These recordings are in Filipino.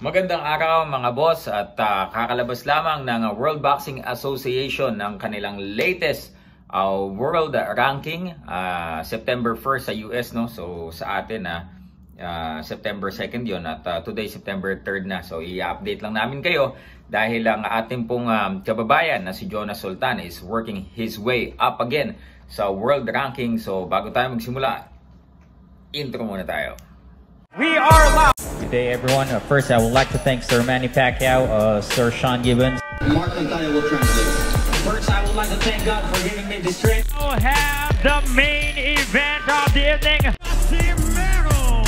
Magandang araw mga boss at kakalabas lamang ng World Boxing Association ng kanilang latest world ranking September 1st sa US, no? So sa atin September 2nd 'yon at today September 3rd na. So i-update lang namin kayo dahil ang ating pong kababayan na si Jonas Sultan is working his way up again sa world ranking. So bago tayo magsimula, intro muna tayo. We are live! Good day, everyone. First, I would like to thank Sir Manny Pacquiao, Sir Sean Gibbons. Mark Antaya will translate. First, I would like to thank God for giving me this strength. We'll have the main event of the evening. Casimero!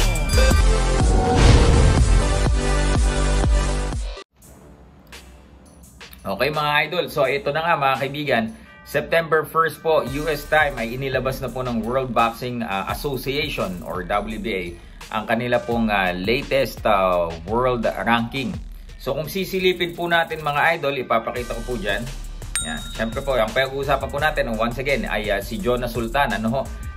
Okay mga idol, so ito na nga mga kaibigan, September 1st po, US time ay inilabas na po ng World Boxing Association or WBA ang kanila pong latest world ranking. So kung sisilipin po natin mga idol, ipapakita ko po dyan. Yan. Siyempre po, ang pag-uusapan po natin once again ay si Jonas Sultan.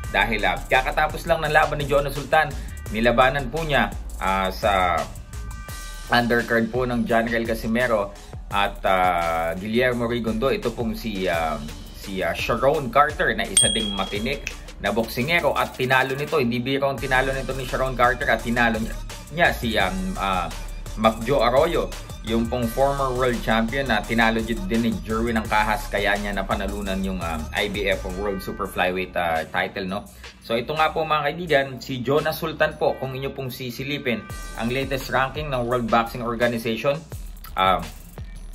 Dahil kakatapos lang ng laban ni Jonas Sultan, nilabanan po niya sa undercard po ng General Casimero at Guillermo Rigondeaux. Ito pong si Sharon Carter na isa ding matinik na boksingero at tinalo nito. Hindi biro ang tinalo nito ni Sharon Carter at tinalo niya si Macjo Arroyo, yung pong former world champion na tinalo din ni Jerwin Angcajas, kaya niya napanalunan yung IBF World Super Flyweight title, no? So ito nga po mga kaibigan, si Jonas Sultan po, kung inyo pong sisilipin ang latest ranking ng World Boxing Organization.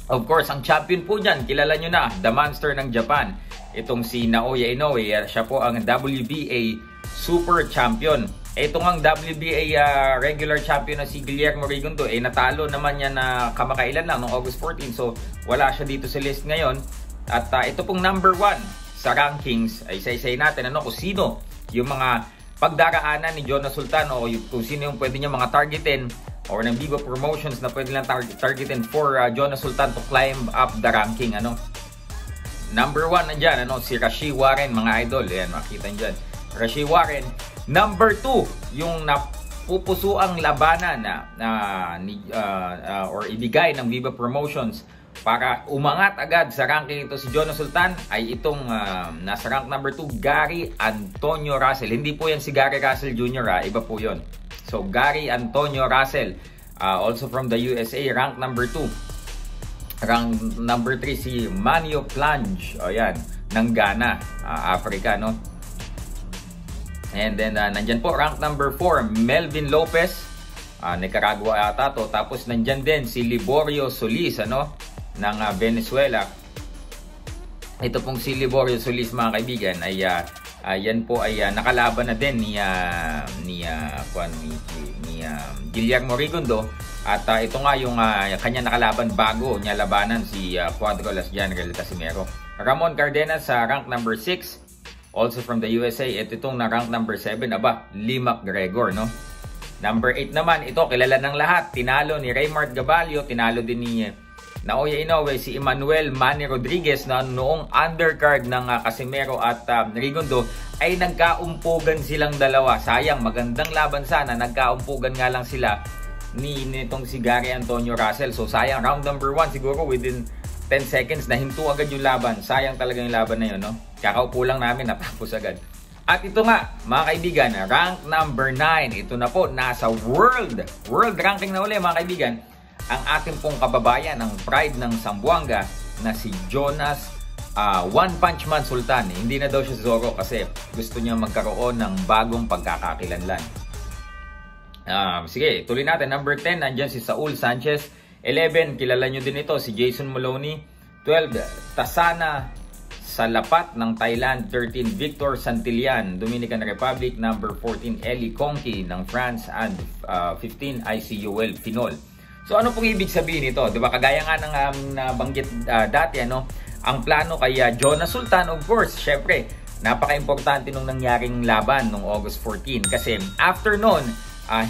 Of course, ang champion po dyan, kilala nyo na, the monster ng Japan. Itong si Naoya Inoue, siya po ang WBA Super Champion. Itong ang WBA regular champion na si Guillermo Rigondeaux, natalo naman niya na kamakailan lang noong August 14. So, wala siya dito sa list ngayon. At ito pong number 1 sa rankings, ay isa-isay natin kung sino yung mga pagdaraanan ni Jonas Sultan o kung sino yung pwede niya mga targetin or ng Viva Promotions na pwede lang targetin for Jonas Sultan to climb up the ranking. Number 1 nandyan, si Rau'shee Warren mga idol. Ayan, makita nyo dyan. Rau'shee Warren. Number 2, yung napupusuang labanan or ibigay ng Viva Promotions para umangat agad sa ranking ito si Jonas Sultan ay itong nasa rank number 2, Gary Antonio Russell. Hindi po yan si Gary Russell Jr. Iba po yon. So Gary Antonio Russell, also from the USA, rank number 2. Rank number 3 si Manio Plange, ng Ghana, Africa, no? And then nandyan po rank number 4, Melvin Lopez, Nicaragua ata to. Tapos nandyan din si Liborio Solis, ng Venezuela. Ito pong si Liborio Solis mga kaibigan ay yan po ay nakalaban na din ni Guillermo Rigondeaux. At ito nga yung kanya nakalaban bago niya labanan si Quadralas General Casimero. Ramon Cardenas sa rank number 6, also from the USA. Ito itong na rank number 7, Lee McGregor, no? Number 8 naman, ito kilala ng lahat. Tinalo ni Raymart Gabalio, tinalo din ni Naoya Inoue si Emmanuel Manny Rodriguez na noong undercard ng Casimero at Rigondeaux ay nagkaumpugan silang dalawa. Sayang, magandang laban sana, nagkaumpugan nga lang sila nitong si Gary Antonio Russell. So sayang, round number 1 siguro within 10 seconds na hinto agad yung laban. Sayang talaga yung laban na yun, no? Kakaupo lang namin, natapos agad. At ito nga mga kaibigan, rank number 9. Ito na po, nasa world ranking na uli mga kaibigan, ang ating pong kababayan, ang pride ng Zamboanga na si Jonas One Punch Man Sultan. Hindi na daw siya Zorro kasi gusto niya magkaroon ng bagong pagkakakilanlan. Sige, tuloy natin. Number 10, nandyan si Saul Sanchez. 11, kilala nyo din ito, si Jason Maloney. 12, Tasana Salapat ng Thailand. 13, Victor Santillan, Dominican Republic. Number 14, Eli Conki ng France. And 15, IC Yoel Pinol. So ano pong ibig sabihin nito? Diba? Kagaya nga ng nabanggit dati, ang plano kay Jonas Sultan, of course, syempre, napaka-importante nung nangyaring laban nung August 14. Kasi after nun,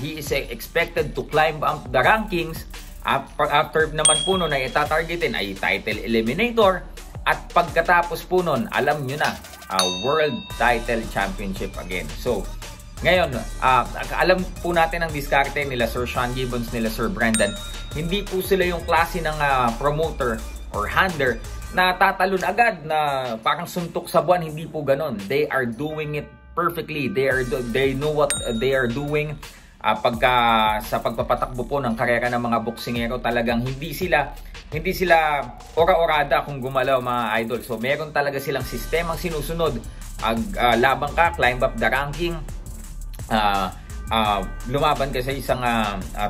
he is expected to climb up the rankings. After naman po nun ay itatargetin ay title eliminator. At pagkatapos po nun, alam nyo na, World Title Championship again. So, Ngayon, alam po natin ang diskarte nila Sir Sean Gibbons, nila Sir Brendan. Hindi po sila yung klase ng promoter or handler na tatalon agad na parang suntok sa buwan. Hindi po ganon. They are doing it perfectly. They know what they are doing. Sa pagpapatakbo po ng karera ng mga boksingero, talagang hindi sila ora-orada kung gumalaw, mga idol. So meron talaga silang sistemang sinusunod. Labang ka, climb up the ranking, lumaban ka sa isang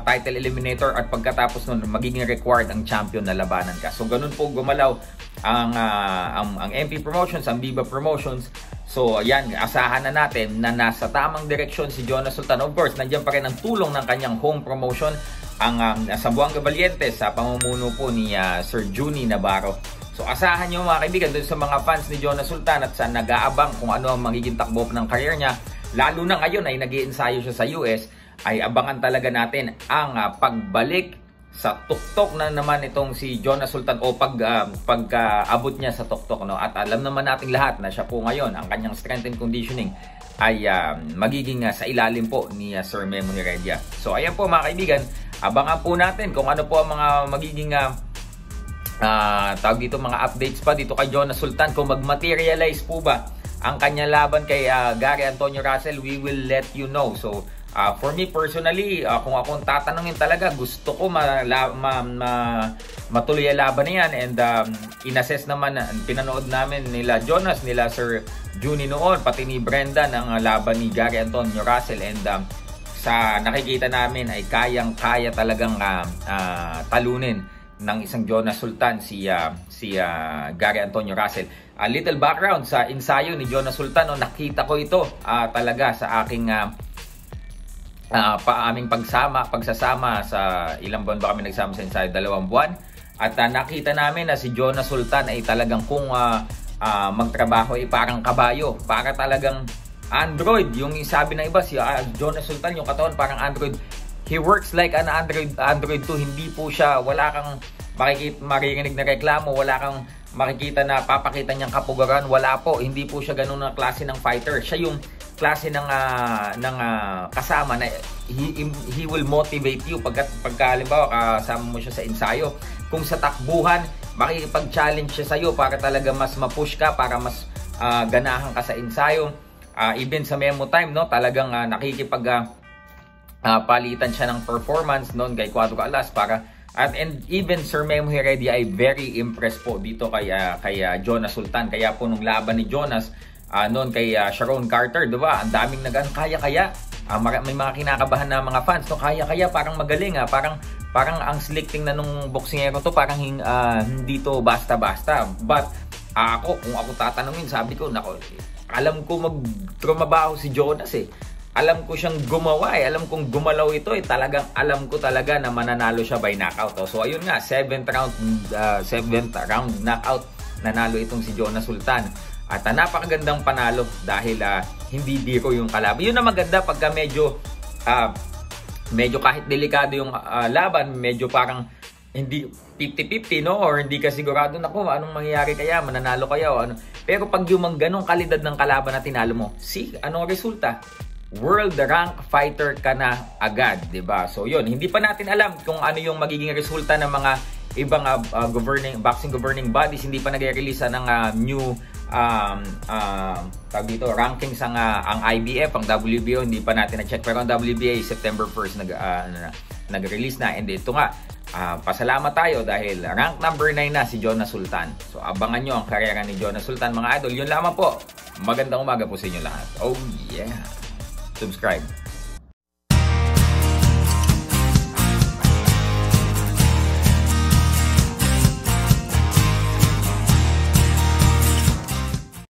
title eliminator, at pagkatapos nun magiging required ang champion na labanan ka. So ganun po gumalaw ang MP Promotions, ang Viva Promotions. So ayan, asahan na natin na nasa tamang direksyon si Jonas Sultan. Of course, nandiyan pa rin ang tulong ng kanyang home promotion, ang Zamboanga Valientes, sa pamumuno po ni Sir Juni Navarro. So asahan nyo, mga kaibigan, doon sa mga fans ni Jonas Sultan at sa nag-aabang kung ano ang magiging takbo ng career niya, lalo na ngayon ay nag-i-ensayo siya sa US, ay abangan talaga natin ang pagbalik sa tuktok na naman itong si Jonas Sultan, o pag-abot niya sa tuktok, no? At alam naman nating lahat na siya po ngayon, ang kanyang strength and conditioning ay magiging sa ilalim po ni Sir Memo Heredia. So ayan po, mga kaibigan, abangan po natin kung ano po ang mga magiging tawag dito, mga updates pa dito kay Jonas Sultan. Kung mag-materialize po ba ang kanyang laban kay Gary Antonio Russell, we will let you know. So for me personally, kung akong tatanungin talaga, gusto ko matuloy ang laban na yan. And inassess naman, pinanood namin nila Jonas, nila Sir Juni noon, pati ni Brendan, ang laban ni Gary Antonio Russell. And sa nakikita namin ay kayang-kaya talagang talunin ng isang Jonas Sultan si Gary Antonio Russell. A little background sa ensayo ni Jonas Sultan, nakita ko ito talaga sa aking aming pagsasama sa ilang buwan ba kami nagsama sa ensayo, 2 buwan. At nakita namin na si Jonas Sultan ay talagang kung magtrabaho ay parang kabayo, para talagang android. Yung sabi ng iba, si Jonas Sultan, yung katawan parang android. He works like an Android 2. Hindi po siya, wala kang maririnig na reklamo, wala kang makikita na papakita niyang kapugaran, wala po. Hindi po siya ganun na klase ng fighter. Siya yung klase ng kasama na he will motivate you pagka halimbawa kasama mo siya sa ensayo. Kung sa takbuhan, makikipag-challenge siya sa iyo para talaga mas ma-push ka, para mas ganahan ka sa ensayo. Even sa memo time, no, talagang palitan siya ng performance noon kay Cuadro Alas and even Sir Memo Heredia ay very impressed po dito kay Jonas Sultan. Kaya po nung laban ni Jonas noon kay Sharon Carter, diba? Ang daming kaya-kaya. May mga kinakabahan na mga fans, no? Kaya-kaya, parang magaling, parang ang slick tingnan nung boksingero to, parang hindi to basta-basta. But kung ako tatanungin, sabi ko, nako, alam ko magtrabaho si Jonas eh. Alam ko siyang gumawa eh. Alam kong gumalaw ito eh. Talagang alam ko talaga na mananalo siya by knockout. Oh. So ayun nga, 7th round knockout nanalo itong si Jonas Sultan. At napakagandang panalo dahil hindi biro yung kalaban. Yun na maganda pagka medyo kahit delikado yung laban, medyo parang hindi 50-50, no? Or hindi ka sigurado, nako, anong mangyayari kaya? Mananalo kaya o ano? Pero pag yung ganong kalidad ng kalaban na tinalo mo, anong resulta? World rank fighter ka na agad, 'di ba? So 'yun, hindi pa natin alam kung ano yung magiging resulta ng mga ibang boxing governing bodies. Hindi pa nagre-release ng new tawag dito, rankings ang IBF, ang WBO, hindi pa natin na-check. Pero ang WBA September 1st nag-release na. And ito nga, pasalamat tayo dahil rank number 9 na si Jonas Sultan. So abangan nyo ang karera ni Jonas Sultan, mga idol. Yun lamang po. Magandang umaga po sa inyo lahat. Oh yeah. Subscribe.